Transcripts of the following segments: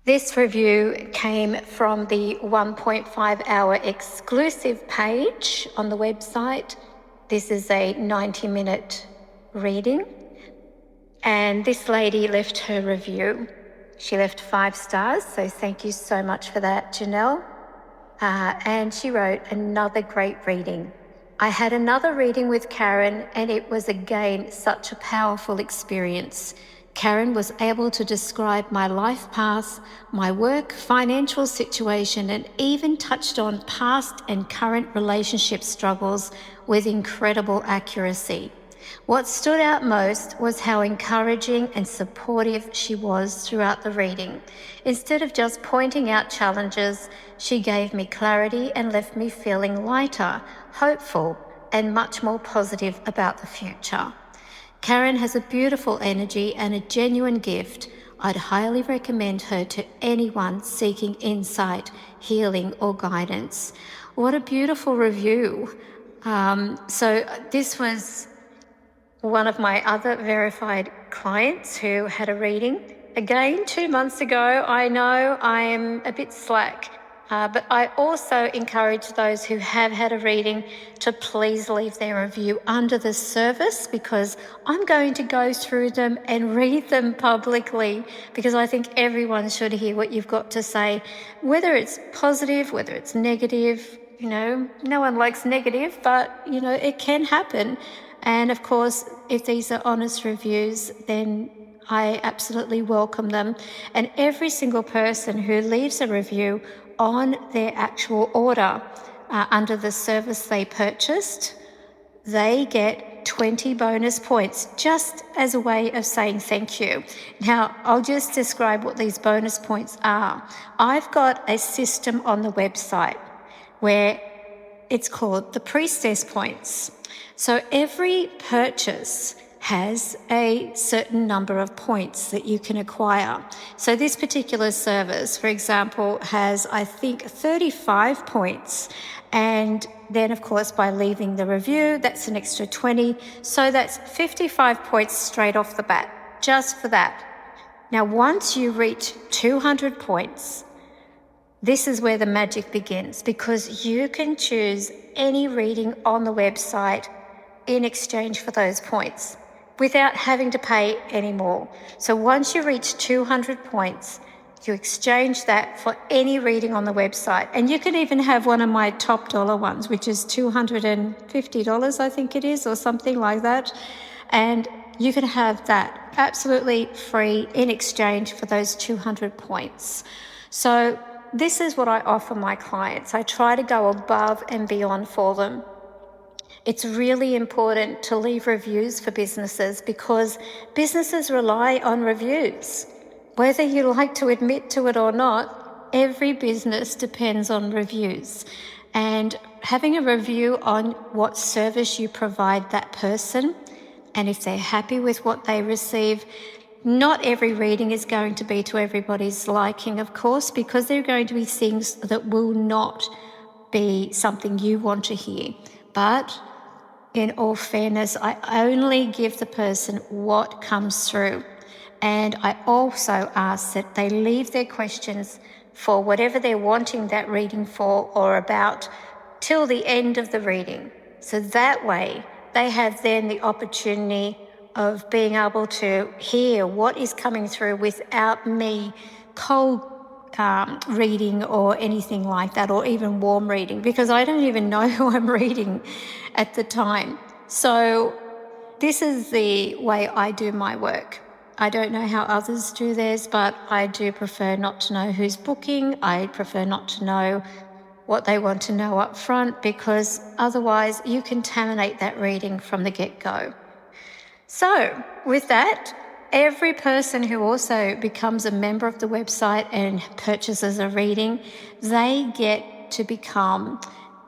This review came from the 1.5-hour exclusive page on the website. This is a 90-minute reading. And this lady left her review. She left 5 stars, so thank you so much for that, Janelle. And she wrote, "Another great reading. I had another reading with Karen, and it was again such a powerful experience. Karen was able to describe my life path, my work, financial situation, and even touched on past and current relationship struggles with incredible accuracy. What stood out most was how encouraging and supportive she was throughout the reading. Instead of just pointing out challenges, she gave me clarity and left me feeling lighter, hopeful, and much more positive about the future. Karen has a beautiful energy and a genuine gift. I'd highly recommend her to anyone seeking insight, healing, or guidance." What a beautiful review. So this was one of my other verified clients who had a reading. Again, 2 months ago. I know I am a bit slack, but I also encourage those who have had a reading to please leave their review under the service, because I'm going to go through them and read them publicly, because I think everyone should hear what you've got to say, whether it's positive, whether it's negative. No one likes negative, but, it can happen. And of course, if these are honest reviews, then I absolutely welcome them. And every single person who leaves a review on their actual order under the service they purchased, they get 20 bonus points just as a way of saying thank you. Now, I'll just describe what these bonus points are. I've got a system on the website where it's called the Priestess Points. So every purchase has a certain number of points that you can acquire. So this particular service, for example, has, I think, 35 points. And then, of course, by leaving the review, that's an extra 20. So that's 55 points straight off the bat, just for that. Now, once you reach 200 points, this is where the magic begins, because you can choose any reading on the website in exchange for those points without having to pay any more. So once you reach 200 points, you exchange that for any reading on the website. And you can even have one of my top dollar ones, which is $250, I think it is, or something like that. And you can have that absolutely free in exchange for those 200 points. So this is what I offer my clients. I try to go above and beyond for them. It's really important to leave reviews for businesses, because businesses rely on reviews. Whether you like to admit to it or not, every business depends on reviews. And having a review on what service you provide that person, and if they're happy with what they receive. Not every reading is going to be to everybody's liking, of course, because there are going to be things that will not be something you want to hear. But in all fairness, I only give the person what comes through. And I also ask that they leave their questions for whatever they're wanting that reading for or about till the end of the reading. So that way they have then the opportunity of being able to hear what is coming through without me cold reading or anything like that, or even warm reading, because I don't even know who I'm reading at the time. So this is the way I do my work. I don't know how others do theirs, but I do prefer not to know who's booking. I prefer not to know what they want to know up front, because otherwise you contaminate that reading from the get-go. So with that, every person who also becomes a member of the website and purchases a reading, they get to become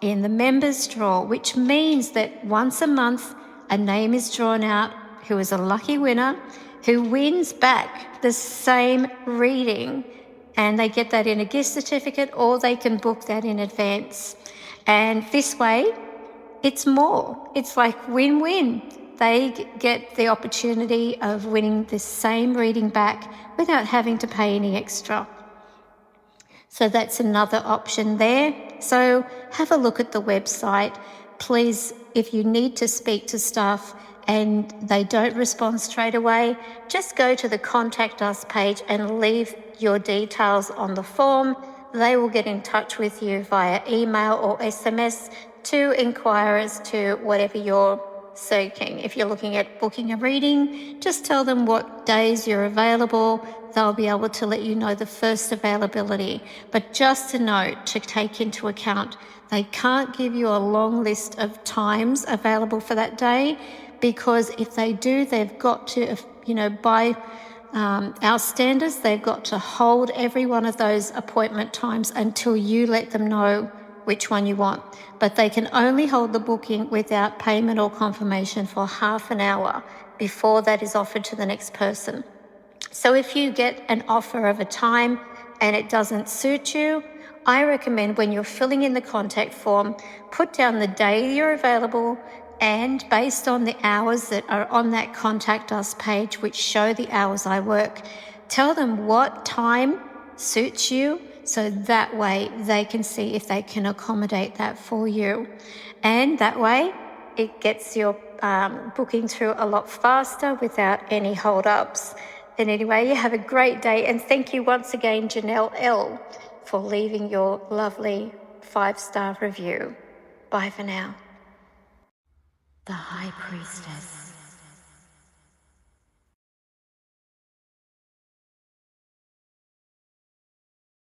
in the members draw, which means that once a month a name is drawn out who is a lucky winner, who wins back the same reading, and they get that in a gift certificate, or they can book that in advance. And this way, it's more. It's like win-win. They get the opportunity of winning the same reading back without having to pay any extra. So that's another option there. So have a look at the website. Please, if you need to speak to staff and they don't respond straight away, just go to the Contact Us page and leave your details on the form. They will get in touch with you via email or SMS to inquire as to whatever you're seeking. If you're looking at booking a reading, just tell them what days you're available. They'll be able to let you know the first availability. But just a note to take into account, they can't give you a long list of times available for that day, because if they do, they've got to, by our standards, they've got to hold every one of those appointment times until you let them know which one you want. But they can only hold the booking without payment or confirmation for half an hour before that is offered to the next person. So if you get an offer of a time and it doesn't suit you, I recommend when you're filling in the contact form, put down the day you're available, and based on the hours that are on that Contact Us page, which show the hours I work, tell them what time suits you, so that way they can see if they can accommodate that for you. And that way it gets your booking through a lot faster without any hold-ups. And anyway, you have a great day, and thank you once again, Janelle L., for leaving your lovely 5-star review. Bye for now. The High Priestess.